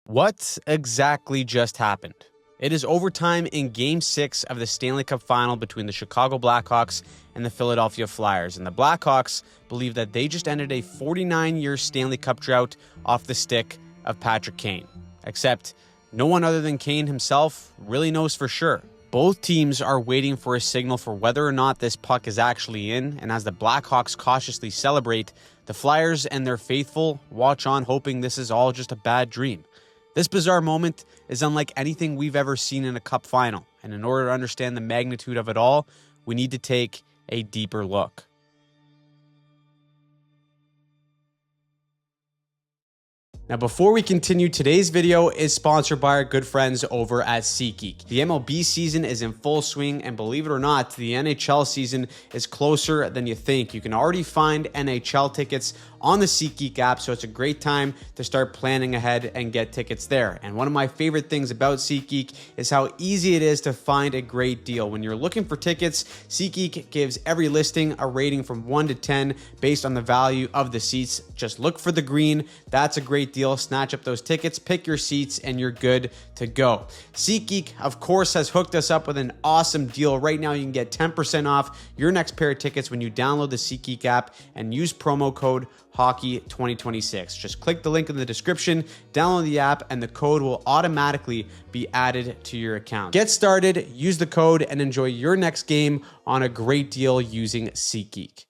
What exactly just happened? It is overtime in Game 6 of the Stanley Cup Final between the Chicago Blackhawks and the Philadelphia Flyers. And the Blackhawks believe that they just ended a 49-year Stanley Cup drought off the stick of Patrick Kane. Except no one other than Kane himself really knows for sure. Both teams are waiting for a signal for whether or not this puck is actually in, and as the Blackhawks cautiously celebrate, the Flyers and their faithful watch on hoping this is all just a bad dream. This bizarre moment is unlike anything we've ever seen in a cup final, and in order to understand the magnitude of it all, we need to take a deeper look. Now, before we continue, today's video is sponsored by our good friends over at SeatGeek. The MLB season is in full swing, and believe it or not, the NHL season is closer than you think. You can already find NHL tickets on the SeatGeek app, so it's a great time to start planning ahead and get tickets there. And one of my favorite things about SeatGeek is how easy it is to find a great deal. When you're looking for tickets, SeatGeek gives every listing a rating from 1 to 10 based on the value of the seats. Just look for the green. That's a great deal. Snatch up those tickets, pick your seats, and you're good to go. SeatGeek, of course, has hooked us up with an awesome deal. Right now, you can get 10% off your next pair of tickets when you download the SeatGeek app and use promo code Hockey2026. Just click the link in the description, download the app, and the code will automatically be added to your account. Get started, use the code, and enjoy your next game on a great deal using SeatGeek.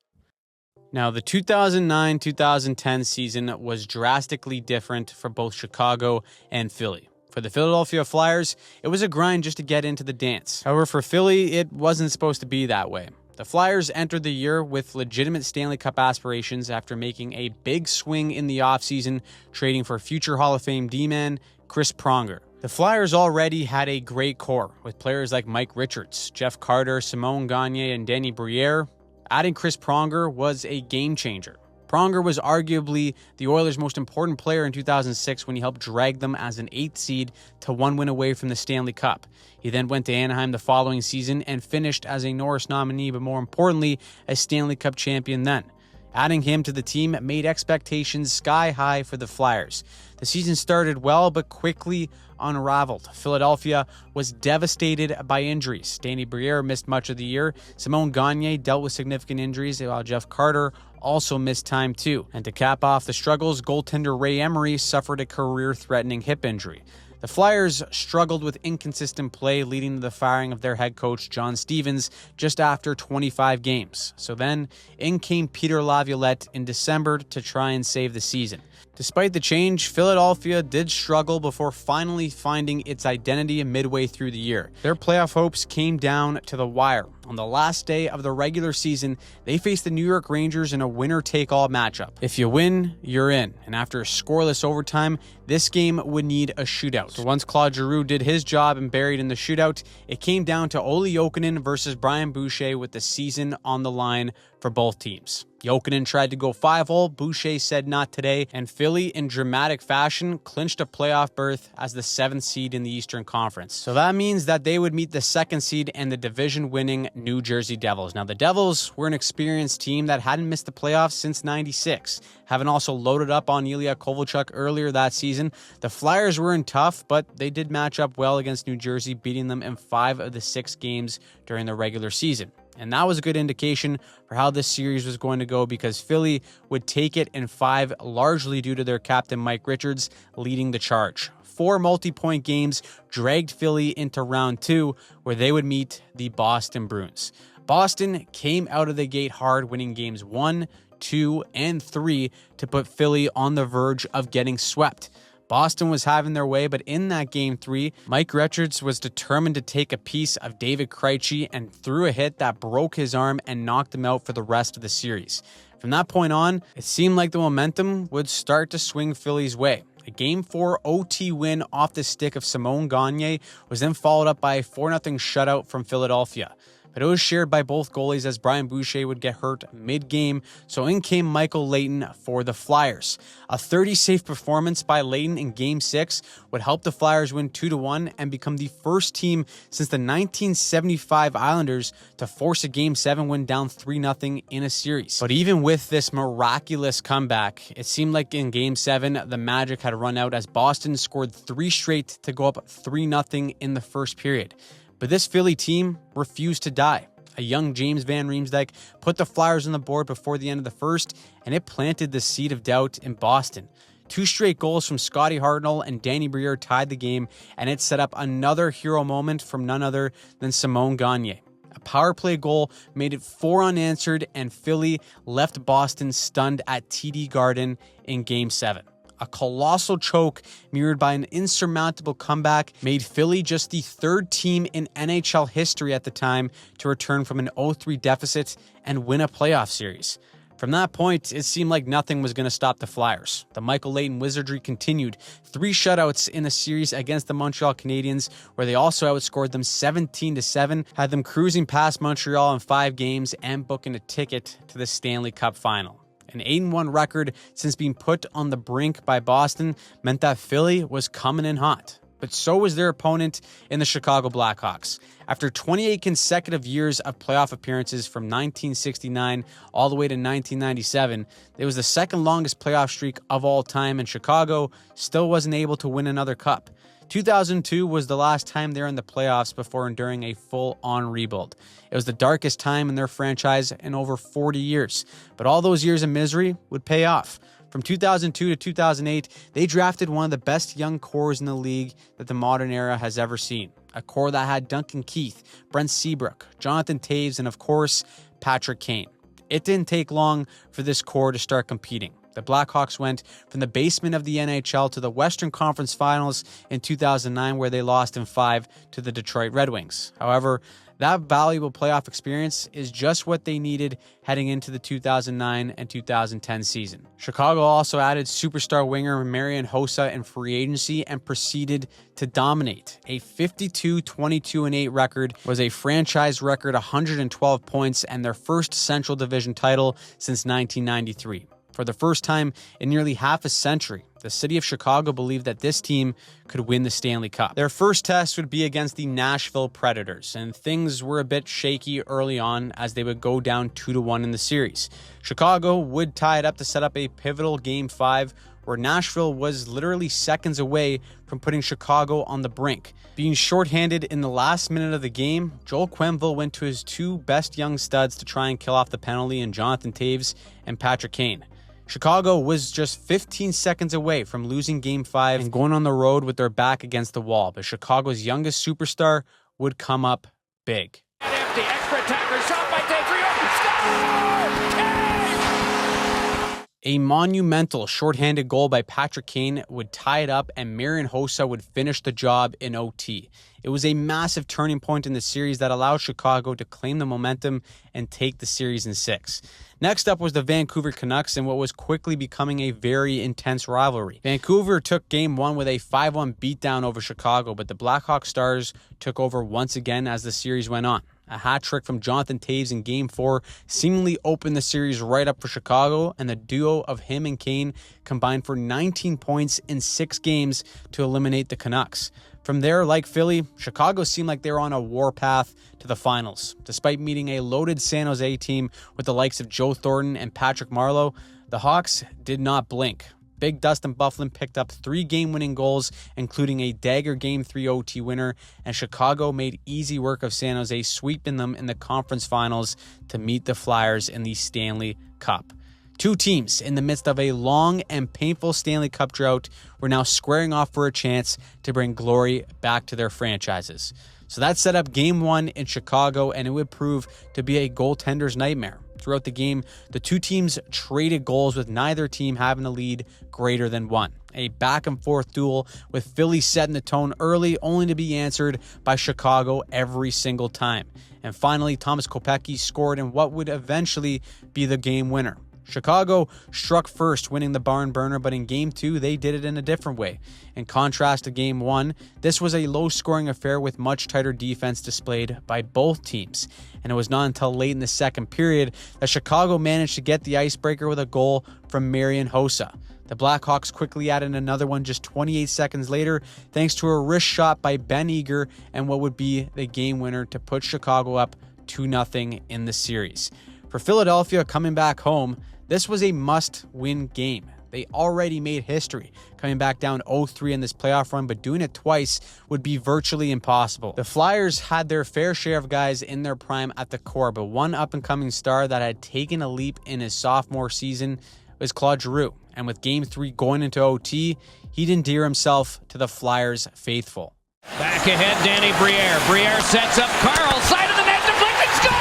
Now, the 2009-2010 season was drastically different for both Chicago and Philly. For the Philadelphia Flyers, it was a grind just to get into the dance. However, for Philly, it wasn't supposed to be that way. The Flyers entered the year with legitimate Stanley Cup aspirations after making a big swing in the offseason, trading for future Hall of Fame D-man Chris Pronger. The Flyers already had a great core, with players like Mike Richards, Jeff Carter, Simon Gagne, and Danny Briere. Adding Chris Pronger was a game changer. Pronger was arguably the Oilers' most important player in 2006 when he helped drag them as an 8th seed to 1 win away from the Stanley Cup. He then went to Anaheim the following season and finished as a Norris nominee, but more importantly, a Stanley Cup champion then. Adding him to the team made expectations sky high for the Flyers. The season started well, but quickly unraveled. Philadelphia was devastated by injuries. Danny Briere missed much of the year. Simon Gagne dealt with significant injuries, while Jeff Carter also missed time too. And to cap off the struggles, goaltender Ray Emery suffered a career-threatening hip injury. The Flyers struggled with inconsistent play, leading to the firing of their head coach, John Stevens, just after 25 games. So then, in came Peter Laviolette in December to try and save the season. Despite the change, Philadelphia did struggle before finally finding its identity midway through the year. Their playoff hopes came down to the wire. On the last day of the regular season, they faced the New York Rangers in a winner-take-all matchup. If you win, you're in. And after a scoreless overtime, this game would need a shootout. So once Claude Giroux did his job and buried in the shootout, it came down to Olli Jokinen versus Brian Boucher with the season on the line for both teams. Jokinen tried to go 5-hole, Boucher said not today, and Philly, in dramatic fashion, clinched a playoff berth as the 7th seed in the Eastern Conference. So that means that they would meet the 2nd seed and the division-winning New Jersey Devils. Now, the Devils were an experienced team that hadn't missed the playoffs since '96, having also loaded up on Ilya Kovalchuk earlier that season. The Flyers were in tough, but they did match up well against New Jersey, beating them in 5 of the 6 games during the regular season. And that was a good indication for how this series was going to go, because Philly would take it in 5, largely due to their captain Mike Richards leading the charge. 4 multi-point games dragged Philly into round 2, where they would meet the Boston Bruins. Boston came out of the gate hard, winning games 1, 2, and 3 to put Philly on the verge of getting swept. Boston was having their way, but in that Game 3, Mike Richards was determined to take a piece of David Krejci and threw a hit that broke his arm and knocked him out for the rest of the series. From that point on, it seemed like the momentum would start to swing Philly's way. A Game 4 OT win off the stick of Simon Gagne was then followed up by a 4-0 shutout from Philadelphia. But but it was shared by both goalies as Brian Boucher would get hurt mid-game, so in came Michael Leighton for the Flyers. A 30-save performance by Leighton in Game 6 would help the Flyers win 2-1 and become the first team since the 1975 Islanders to force a Game 7 win down 3-0 in a series. But even with this miraculous comeback, it seemed like in Game 7, the magic had run out as Boston scored 3 straight to go up 3-0 in the first period. But this Philly team refused to die. A young James Van Riemsdyk put the Flyers on the board before the end of the first, and it planted the seed of doubt in Boston. 2 straight goals from Scotty Hartnell and Danny Briere tied the game, and it set up another hero moment from none other than Simon Gagne. A power play goal made it 4 unanswered, and Philly left Boston stunned at TD Garden in Game 7. A colossal choke mirrored by an insurmountable comeback made Philly just the 3rd team in NHL history at the time to return from an 0-3 deficit and win a playoff series. From that point, it seemed like nothing was going to stop the Flyers. The Michael Leighton wizardry continued. 3 shutouts in the series against the Montreal Canadiens, where they also outscored them 17-7, had them cruising past Montreal in 5 games and booking a ticket to the Stanley Cup final. An 8-1 record since being put on the brink by Boston meant that Philly was coming in hot. But so was their opponent in the Chicago Blackhawks. After 28 consecutive years of playoff appearances from 1969 all the way to 1997, it was the 2nd longest playoff streak of all time, and Chicago still wasn't able to win another cup. 2002 was the last time they were in the playoffs before enduring a full-on rebuild. It was the darkest time in their franchise in over 40 years, but all those years of misery would pay off. From 2002 to 2008, they drafted one of the best young cores in the league that the modern era has ever seen. A core that had Duncan Keith, Brent Seabrook, Jonathan Toews, and of course, Patrick Kane. It didn't take long for this core to start competing. The Blackhawks went from the basement of the NHL to the Western Conference Finals in 2009, where they lost in 5 to the Detroit Red Wings. However, that valuable playoff experience is just what they needed heading into the 2009 and 2010 season. Chicago also added superstar winger Marian Hossa in free agency and proceeded to dominate. A 52-22-8 record was a franchise record 112 points and their first Central Division title since 1993. For the first time in nearly half a century, the city of Chicago believed that this team could win the Stanley Cup. Their first test would be against the Nashville Predators, and things were a bit shaky early on as they would go down 2-1 in the series. Chicago would tie it up to set up a pivotal Game 5, where Nashville was literally seconds away from putting Chicago on the brink. Being shorthanded in the last minute of the game, Joel Quenneville went to his 2 best young studs to try and kill off the penalty in Jonathan Toews and Patrick Kane. Chicago was just 15 seconds away from losing Game 5 and going on the road with their back against the wall, but Chicago's youngest superstar would come up big. Empty, extra attacker, shot by Kane, score! A monumental shorthanded goal by Patrick Kane would tie it up, and Marian Hossa would finish the job in OT. It was a massive turning point in the series that allowed Chicago to claim the momentum and take the series in 6. Next up was the Vancouver Canucks in what was quickly becoming a very intense rivalry. Vancouver took Game 1 with a 5-1 beatdown over Chicago, but the Blackhawks Stars took over once again as the series went on. A hat trick from Jonathan Toews in Game 4 seemingly opened the series right up for Chicago, and the duo of him and Kane combined for 19 points in 6 games to eliminate the Canucks. From there, like Philly, Chicago seemed like they were on a warpath to the finals. Despite meeting a loaded San Jose team with the likes of Joe Thornton and Patrick Marleau, the Hawks did not blink. Big Dustin Byfuglien picked up 3 game-winning goals, including a dagger Game 3 OT winner, and Chicago made easy work of San Jose, sweeping them in the conference finals to meet the Flyers in the Stanley Cup. 2 teams in the midst of a long and painful Stanley Cup drought were now squaring off for a chance to bring glory back to their franchises. So that set up Game 1 in Chicago, and it would prove to be a goaltender's nightmare. Throughout the game, the 2 teams traded goals with neither team having a lead greater than 1. A back-and-forth duel with Philly setting the tone early, only to be answered by Chicago every single time. And finally, Thomas Kopecky scored in what would eventually be the game winner. Chicago struck first, winning the barn burner, but in Game 2, they did it in a different way. In contrast to Game 1, this was a low-scoring affair with much tighter defense displayed by both teams. And it was not until late in the second period that Chicago managed to get the icebreaker with a goal from Marian Hossa. The Blackhawks quickly added another one just 28 seconds later, thanks to a wrist shot by Ben Eager and what would be the game winner to put Chicago up 2-0 in the series. For Philadelphia coming back home, this was a must-win game. They already made history, coming back down 0-3 in this playoff run, but doing it twice would be virtually impossible. The Flyers had their fair share of guys in their prime at the core, but one up-and-coming star that had taken a leap in his sophomore season was Claude Giroux. And with Game 3 going into OT, he'd endear himself to the Flyers faithful. Back ahead, Danny Briere. Briere sets up Carl, side of the net, deflected, score!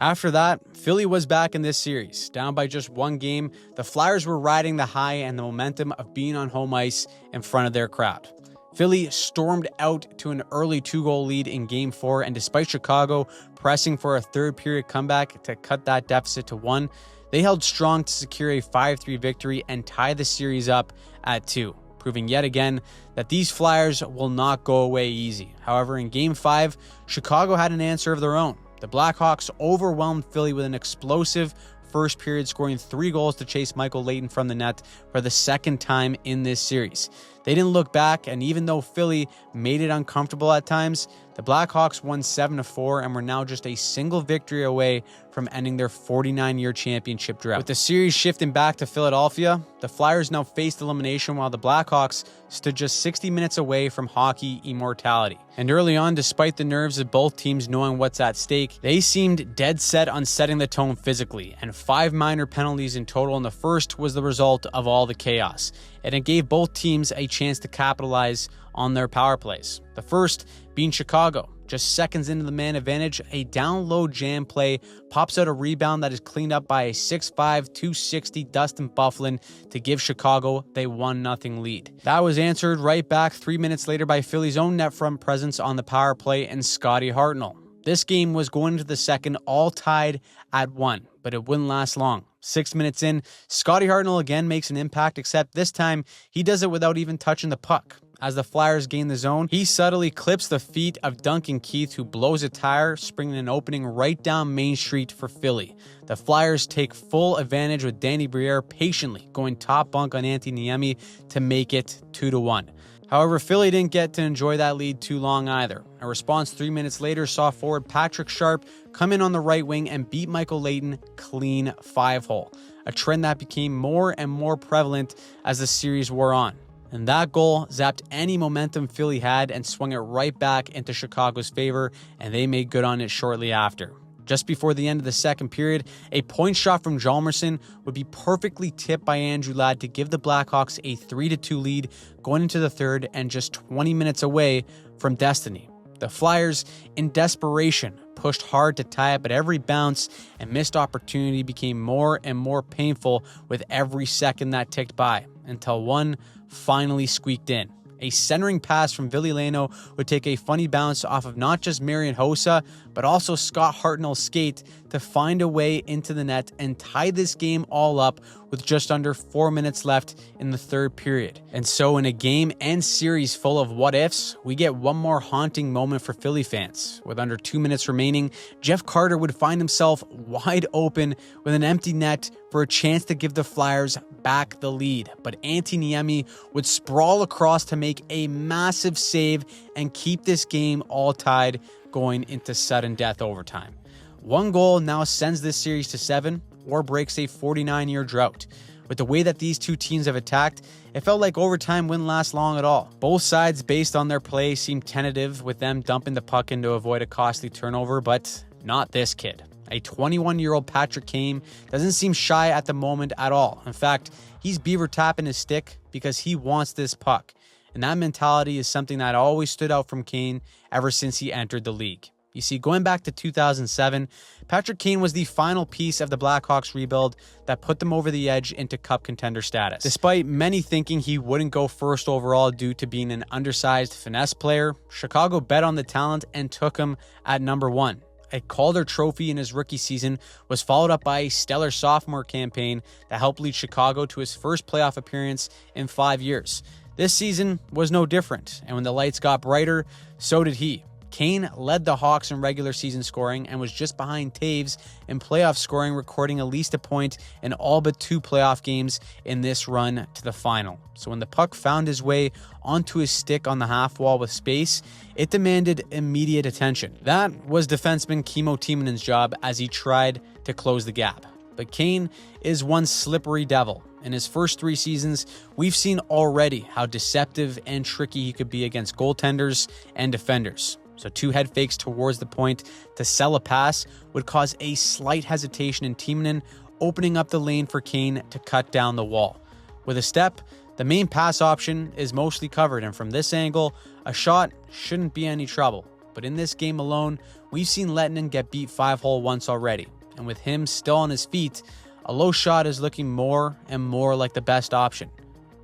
After that, Philly was back in this series. Down by just one game, the Flyers were riding the high and the momentum of being on home ice in front of their crowd. Philly stormed out to an early 2-goal lead in Game 4, and despite Chicago pressing for a third-period comeback to cut that deficit to 1, they held strong to secure a 5-3 victory and tie the series up at 2, proving yet again that these Flyers will not go away easy. However, in Game 5, Chicago had an answer of their own. The Blackhawks overwhelmed Philly with an explosive first period, scoring 3 goals to chase Michael Leighton from the net for the second time in this series. They didn't look back, and even though Philly made it uncomfortable at times, the Blackhawks won 7-4 and were now just a single victory away from ending their 49-year championship drought. With the series shifting back to Philadelphia, the Flyers now faced elimination while the Blackhawks stood just 60 minutes away from hockey immortality. And early on, despite the nerves of both teams knowing what's at stake, they seemed dead set on setting the tone physically, and 5 minor penalties in total in the first was the result of all the chaos. And it gave both teams a chance to capitalize on their power plays. The first being Chicago. Just seconds into the man advantage, a down-low jam play pops out a rebound that is cleaned up by a 6'5", 260 Dustin Byfuglien to give Chicago the 1-0 lead. That was answered right back 3 minutes later by Philly's own net front presence on the power play and Scotty Hartnell. This game was going into the second all tied at 1, but it wouldn't last long. 6 minutes in, Scotty Hartnell again makes an impact, except this time he does it without even touching the puck. As the Flyers gain the zone, he subtly clips the feet of Duncan Keith, who blows a tire, springing an opening right down Main Street for Philly. The Flyers take full advantage with Danny Briere patiently going top bunk on Antti Niemi to make it 2-1. However, Philly didn't get to enjoy that lead too long either. A response 3 minutes later saw forward Patrick Sharp come in on the right wing and beat Michael Leighton clean 5-hole, a trend that became more and more prevalent as the series wore on. And that goal zapped any momentum Philly had and swung it right back into Chicago's favor, and they made good on it shortly after. Just before the end of the second period, a point shot from Hjalmarsson would be perfectly tipped by Andrew Ladd to give the Blackhawks a 3-2 lead going into the third and just 20 minutes away from destiny. The Flyers, in desperation, pushed hard to tie it, but every bounce and missed opportunity became more and more painful with every second that ticked by, until one finally squeaked in. A centering pass from Ville Leino would take a funny bounce off of not just Marian Hossa, but also Scott Hartnell's skate to find a way into the net and tie this game all up with just under 4 minutes left in the third period. And so in a game and series full of what-ifs, we get one more haunting moment for Philly fans. With under 2 minutes remaining, Jeff Carter would find himself wide open with an empty net for a chance to give the Flyers back the lead. But Antti Niemi would sprawl across to make a massive save and keep this game all tied going into sudden death overtime. One goal now sends this series to 7 or breaks a 49-year drought. With the way that these two teams have attacked, it felt like overtime wouldn't last long at all. Both sides, based on their play, seemed tentative, with them dumping the puck in to avoid a costly turnover, but not this kid. A 21-year-old Patrick Kane doesn't seem shy at the moment at all. In fact, he's beaver tapping his stick because he wants this puck. And that mentality is something that always stood out from Kane ever since he entered the league. You see, going back to 2007, Patrick Kane was the final piece of the Blackhawks rebuild that put them over the edge into cup contender status. Despite many thinking he wouldn't go first overall due to being an undersized finesse player, Chicago bet on the talent and took him at number 1. a Calder Trophy in his rookie season was followed up by a stellar sophomore campaign that helped lead Chicago to his first playoff appearance in 5 years. This season was no different, and when the lights got brighter, so did he. Kane led the Hawks in regular season scoring and was just behind Taves in playoff scoring, recording at least a point in all but 2 playoff games in this run to the final. So when the puck found his way onto his stick on the half wall with space, it demanded immediate attention. That was defenseman Kimmo Timonen's job as he tried to close the gap. But Kane is one slippery devil. In his first 3 seasons, we've seen already how deceptive and tricky he could be against goaltenders and defenders. So 2 head fakes towards the point to sell a pass would cause a slight hesitation in Timonen, opening up the lane for Kane to cut down the wall. With a step, the main pass option is mostly covered, and from this angle, a shot shouldn't be any trouble. But in this game alone, we've seen Lehtinen get beat 5-hole once already, and with him still on his feet, a low shot is looking more and more like the best option.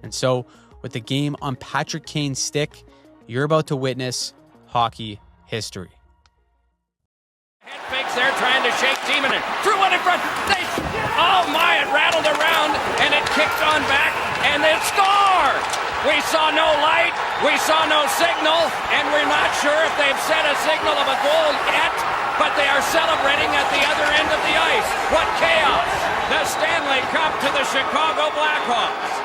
And so, with the game on Patrick Kane's stick, you're about to witness hockey history. Head fakes there, trying to shake Timonen. Threw one in front. Oh my, it rattled around, and it kicked on back, and it scored! We saw no light, we saw no signal, and we're not sure if they've set a signal of a goal yet, but they are celebrating at the other end of the ice. What chaos! The Stanley Cup to the Chicago Blackhawks.